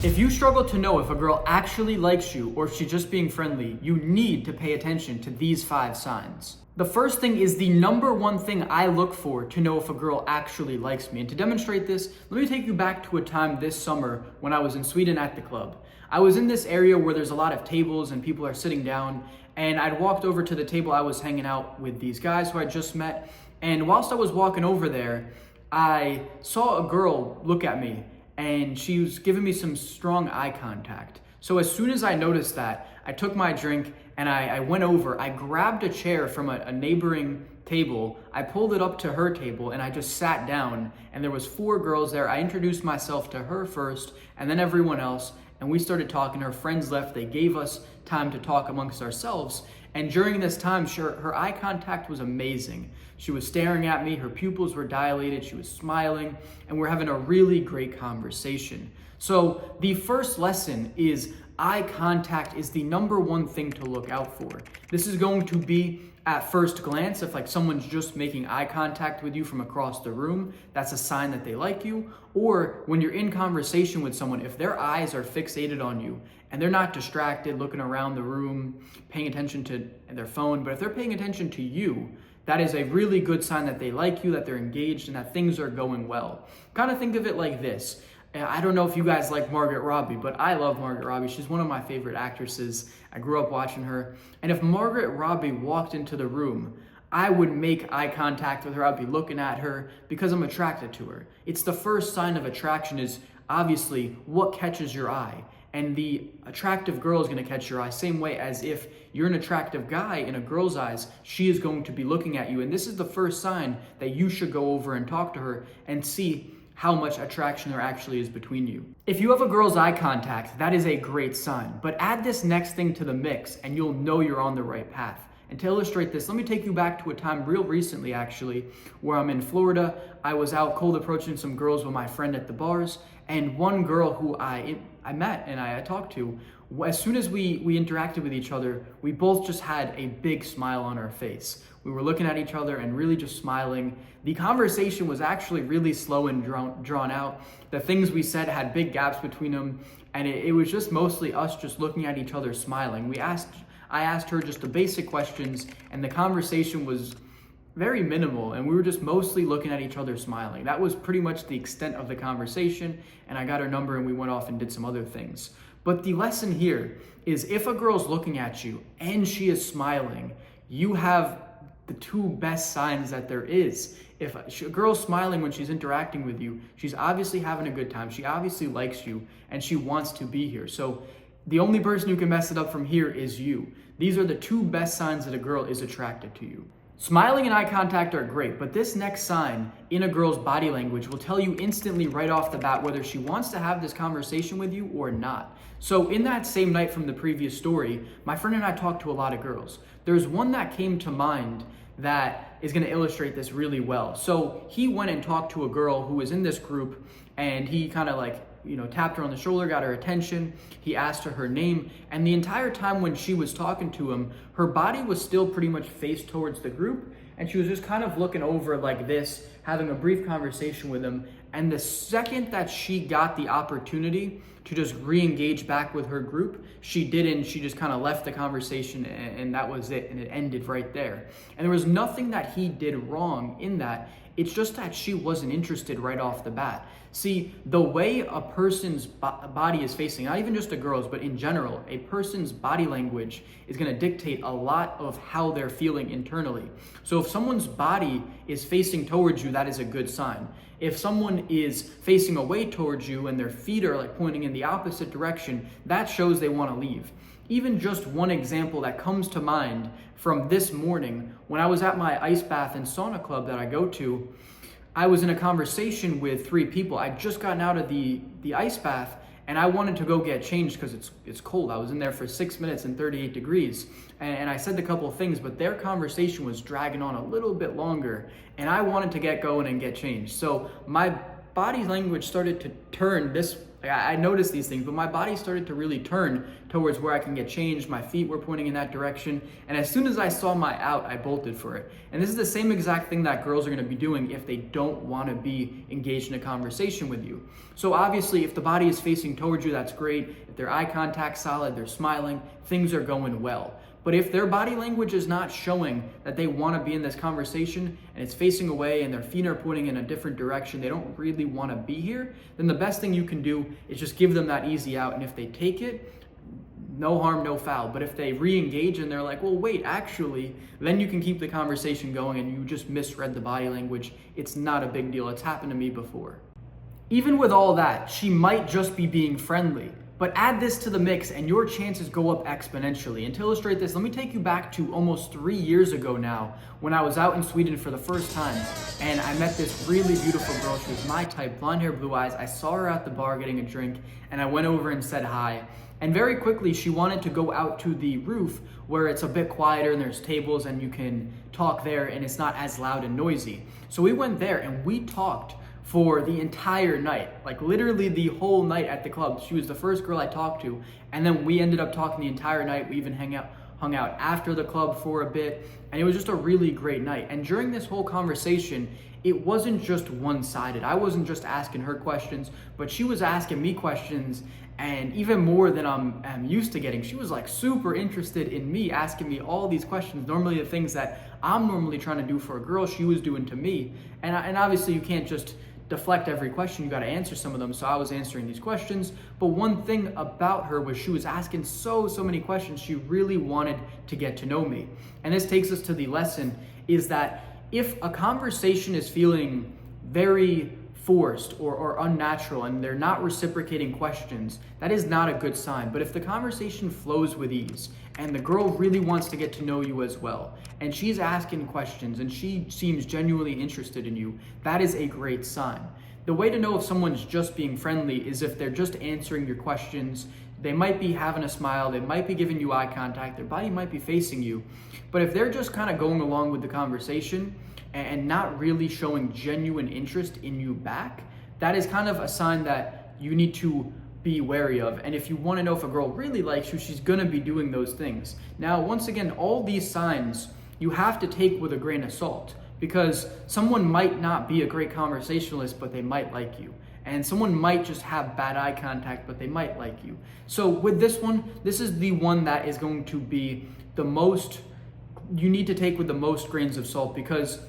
If you struggle to know if a girl actually likes you or if she's just being friendly, you need to pay attention to these 5 signs. The first thing is the number one thing I look for to know if a girl actually likes me. And to demonstrate this, let me take you back to a time this summer when I was in Sweden at the club. I was in this area where there's a lot of tables and people are sitting down, and I'd walked over to the table. I was hanging out with these guys who I just met, and whilst I was walking over there, I saw a girl look at me, and she was giving me some strong eye contact. So as soon as I noticed that, I took my drink and I went over, I grabbed a chair from a neighboring table, I pulled it up to her table, and I just sat down, and there was 4 girls there. I introduced myself to her first, and then everyone else, and we started talking. Her friends left, they gave us time to talk amongst ourselves, and during this time, her eye contact was amazing. She was staring at me, her pupils were dilated, she was smiling, and we're having a really great conversation. So the first lesson is eye contact is the number one thing to look out for. This is going to be at first glance. If like someone's just making eye contact with you from across the room, that's a sign that they like you. Or when you're in conversation with someone, if their eyes are fixated on you and they're not distracted, looking around the room, paying attention to their phone, but if they're paying attention to you, that is a really good sign that they like you, that they're engaged, and that things are going well. Kind of think of it like this. I don't know if you guys like Margaret Robbie, but I love Margaret Robbie. She's one of my favorite actresses. I grew up watching her. And if Margaret Robbie walked into the room, I would make eye contact with her. I'd be looking at her because I'm attracted to her. It's the first sign of attraction is obviously what catches your eye. And the attractive girl is going to catch your eye same way as if you're an attractive guy in a girl's eyes, she is going to be looking at you. And this is the first sign that you should go over and talk to her and see how much attraction there actually is between you. If you have a girl's eye contact, that is a great sign. But add this next thing to the mix and you'll know you're on the right path. And to illustrate this, let me take you back to a time real recently actually, where I'm in Florida. I was out cold approaching some girls with my friend at the bars, and one girl who I met and I talked to, as soon as we interacted with each other, we both just had a big smile on our face. We were looking at each other and really just smiling. The conversation was actually really slow and drawn out. The things we said had big gaps between them, and it was just mostly us just looking at each other smiling. I asked her just the basic questions, and the conversation was very minimal, and we were just mostly looking at each other smiling. That was pretty much the extent of the conversation, and I got her number and we went off and did some other things. But the lesson here is if a girl's looking at you and she is smiling, you have the 2 best signs that there is. If a girl's smiling when she's interacting with you, she's obviously having a good time. She obviously likes you and she wants to be here. So the only person who can mess it up from here is you. These are the 2 best signs that a girl is attracted to you. Smiling and eye contact are great, but this next sign in a girl's body language will tell you instantly right off the bat whether she wants to have this conversation with you or not. So in that same night from the previous story, my friend and I talked to a lot of girls. There's one that came to mind that is going to illustrate this really well. So he went and talked to a girl who was in this group, and he kind of tapped her on the shoulder, got her attention. He asked her name, and the entire time when she was talking to him, her body was still pretty much faced towards the group, and she was just kind of looking over like this, having a brief conversation with him. And the second that she got the opportunity to just re-engage back with her group, she didn't. She just kind of left the conversation, and that was it, and it ended right there. And there was nothing that he did wrong in that. It's just that she wasn't interested right off the bat. See, the way a person's body is facing, not even just a girl's, but in general, a person's body language is going to dictate a lot of how they're feeling internally. So if someone's body is facing towards you, that is a good sign. If someone is facing away towards you and their feet are like pointing in the opposite direction, that shows they want to leave. Even just one example that comes to mind from this morning, when I was at my ice bath and sauna club that I go to, I was in a conversation with 3 people. I'd just gotten out of the ice bath, and I wanted to go get changed because it's cold. I was in there for 6 minutes and 38 degrees, and I said a couple of things, but their conversation was dragging on a little bit longer, and I wanted to get going and get changed. So my body language started to turn this. I noticed these things, but my body started to really turn towards where I can get changed. My feet were pointing in that direction. And as soon as I saw my out, I bolted for it. And this is the same exact thing that girls are going to be doing if they don't want to be engaged in a conversation with you. So obviously, if the body is facing towards you, that's great. If their eye contact's solid, they're smiling, things are going well. But if their body language is not showing that they want to be in this conversation and it's facing away and their feet are pointing in a different direction, they don't really want to be here, then the best thing you can do is just give them that easy out. And if they take it, no harm, no foul. But if they re-engage and they're like, well, wait, actually, then you can keep the conversation going and you just misread the body language. It's not a big deal. It's happened to me before. Even with all that, she might just be being friendly. But add this to the mix and your chances go up exponentially. And to illustrate this, let me take you back to almost 3 years ago now when I was out in Sweden for the first time and I met this really beautiful girl. She was my type, blonde hair, blue eyes. I saw her at the bar getting a drink and I went over and said hi. And very quickly she wanted to go out to the roof where it's a bit quieter and there's tables and you can talk there and it's not as loud and noisy. So we went there and we talked for the entire night, like literally the whole night at the club. She was the first girl I talked to, and then we ended up talking the entire night. We even hung out after the club for a bit, and it was just a really great night. And during this whole conversation, it wasn't just one-sided. I wasn't just asking her questions, but she was asking me questions, and even more than I'm used to getting. She was like super interested in me, asking me all these questions. Normally the things that I'm normally trying to do for a girl, she was doing to me. And obviously you can't just deflect every question, you got to answer some of them. So I was answering these questions, but one thing about her was she was asking so many questions. She really wanted to get to know me. And this takes us to the lesson is that if a conversation is feeling very forced or unnatural and they're not reciprocating questions, that is not a good sign. But if the conversation flows with ease and the girl really wants to get to know you as well, and she's asking questions and she seems genuinely interested in you, that is a great sign. The way to know if someone's just being friendly is if they're just answering your questions. They might be having a smile, they might be giving you eye contact, their body might be facing you. But if they're just kind of going along with the conversation and not really showing genuine interest in you back, that is kind of a sign that you need to be wary of. And if you want to know if a girl really likes you, she's going to be doing those things. Now, once again, all these signs you have to take with a grain of salt, because someone might not be a great conversationalist, but they might like you. And someone might just have bad eye contact, but they might like you. So with this one, this is the one that is going to be the most, you need to take with the most grains of salt, because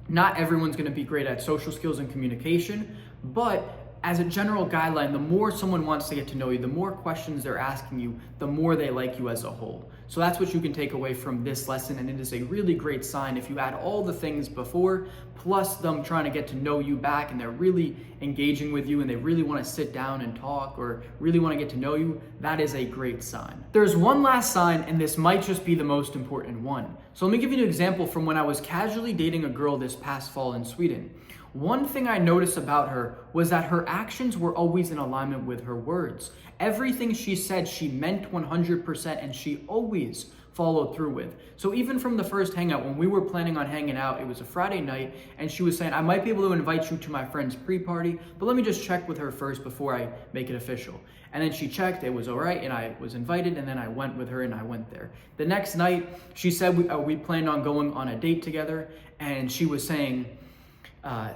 not everyone's going to be great at social skills and communication, but as a general guideline, the more someone wants to get to know you, the more questions they're asking you, the more they like you as a whole. So that's what you can take away from this lesson, and it is a really great sign if you add all the things before, plus them trying to get to know you back, and they're really engaging with you, and they really want to sit down and talk, or really want to get to know you, that is a great sign. There's one last sign, and this might just be the most important one. So let me give you an example from when I was casually dating a girl this past fall in Sweden. One thing I noticed about her was that her actions were always in alignment with her words. Everything she said, she meant 100%, and she always followed through with. So even from the first hangout, when we were planning on hanging out, it was a Friday night, and she was saying, I might be able to invite you to my friend's pre-party, but let me just check with her first before I make it official. And then she checked, it was all right, and I was invited, and then I went with her, and I went there. The next night, she said we planned on going on a date together, and she was saying,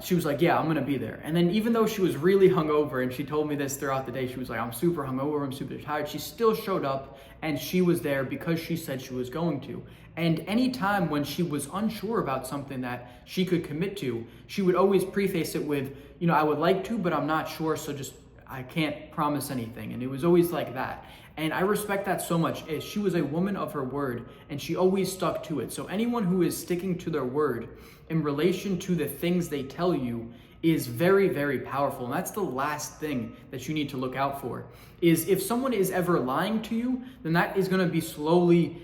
she was like, yeah, I'm gonna be there. And then even though she was really hungover, and she told me this throughout the day, she was like, I'm super hungover, I'm super tired, she still showed up, and she was there because she said she was going to. And any time when she was unsure about something that she could commit to, she would always preface it with, you know, I would like to, but I'm not sure, so just, I can't promise anything. And it was always like that. And I respect that so much. She was a woman of her word, and she always stuck to it. So anyone who is sticking to their word in relation to the things they tell you is very, very powerful. And that's the last thing that you need to look out for, is if someone is ever lying to you, then that is going to be slowly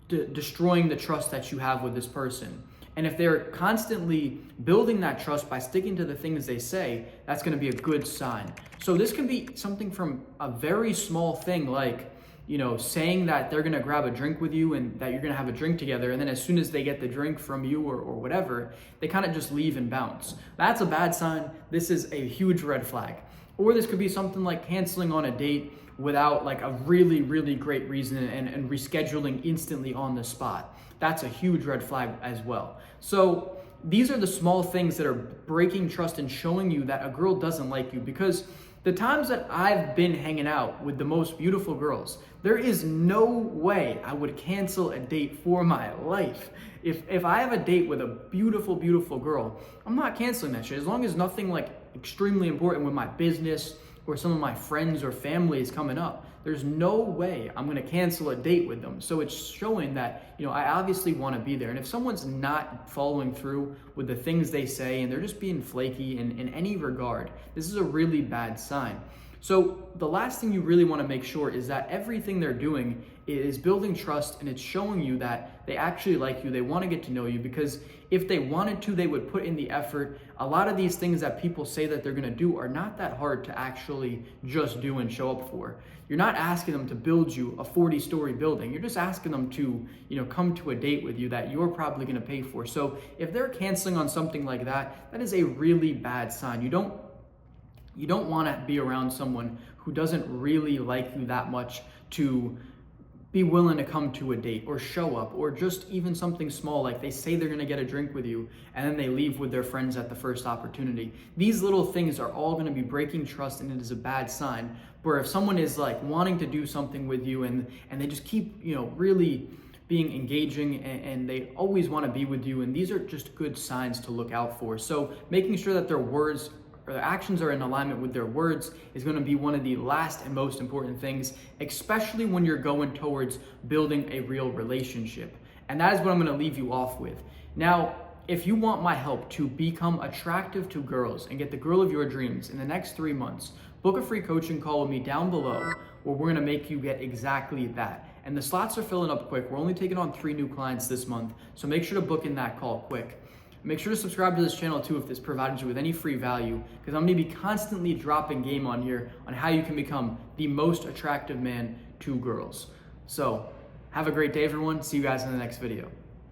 destroying the trust that you have with this person. And if they're constantly building that trust by sticking to the things they say, that's going to be a good sign. So this can be something from a very small thing like, saying that they're gonna grab a drink with you and that you're gonna have a drink together, and then as soon as they get the drink from you or whatever, they kind of just leave and bounce. That's a bad sign. This is a huge red flag. Or this could be something like canceling on a date without like a really, really great reason and rescheduling instantly on the spot. That's a huge red flag as well. So these are the small things that are breaking trust and showing you that a girl doesn't like you, because the times that I've been hanging out with the most beautiful girls, there is no way I would cancel a date for my life. If I have a date with a beautiful, beautiful girl, I'm not canceling that shit. As long as nothing like extremely important with my business or some of my friends or family is coming up, there's no way I'm gonna cancel a date with them. So it's showing that, I obviously wanna be there. And if someone's not following through with the things they say and they're just being flaky in any regard, this is a really bad sign. So the last thing you really wanna make sure is that everything they're doing is building trust, and it's showing you that they actually like you, they wanna get to know you, because if they wanted to, they would put in the effort. A lot of these things that people say that they're gonna do are not that hard to actually just do and show up for. You're not asking them to build you a 40-story building. You're just asking them to, come to a date with you that you're probably gonna pay for. So if they're canceling on something like that, that is a really bad sign. You don't wanna be around someone who doesn't really like you that much to be willing to come to a date or show up, or just even something small like they say they're gonna get a drink with you and then they leave with their friends at the first opportunity. These little things are all gonna be breaking trust, and it is a bad sign. Where if someone is like wanting to do something with you and they just keep, really being engaging and they always wanna be with you, and these are just good signs to look out for. So making sure that their words or their actions are in alignment with their words is going to be one of the last and most important things, especially when you're going towards building a real relationship. And that is what I'm going to leave you off with. Now, if you want my help to become attractive to girls and get the girl of your dreams in the next 3 months, book a free coaching call with me down below, where we're going to make you get exactly that. And the slots are filling up quick. We're only taking on 3 new clients this month, so make sure to book in that call quick. Make sure to subscribe to this channel too if this provided you with any free value, because I'm going to be constantly dropping game on here on how you can become the most attractive man to girls. So have a great day, everyone. See you guys in the next video.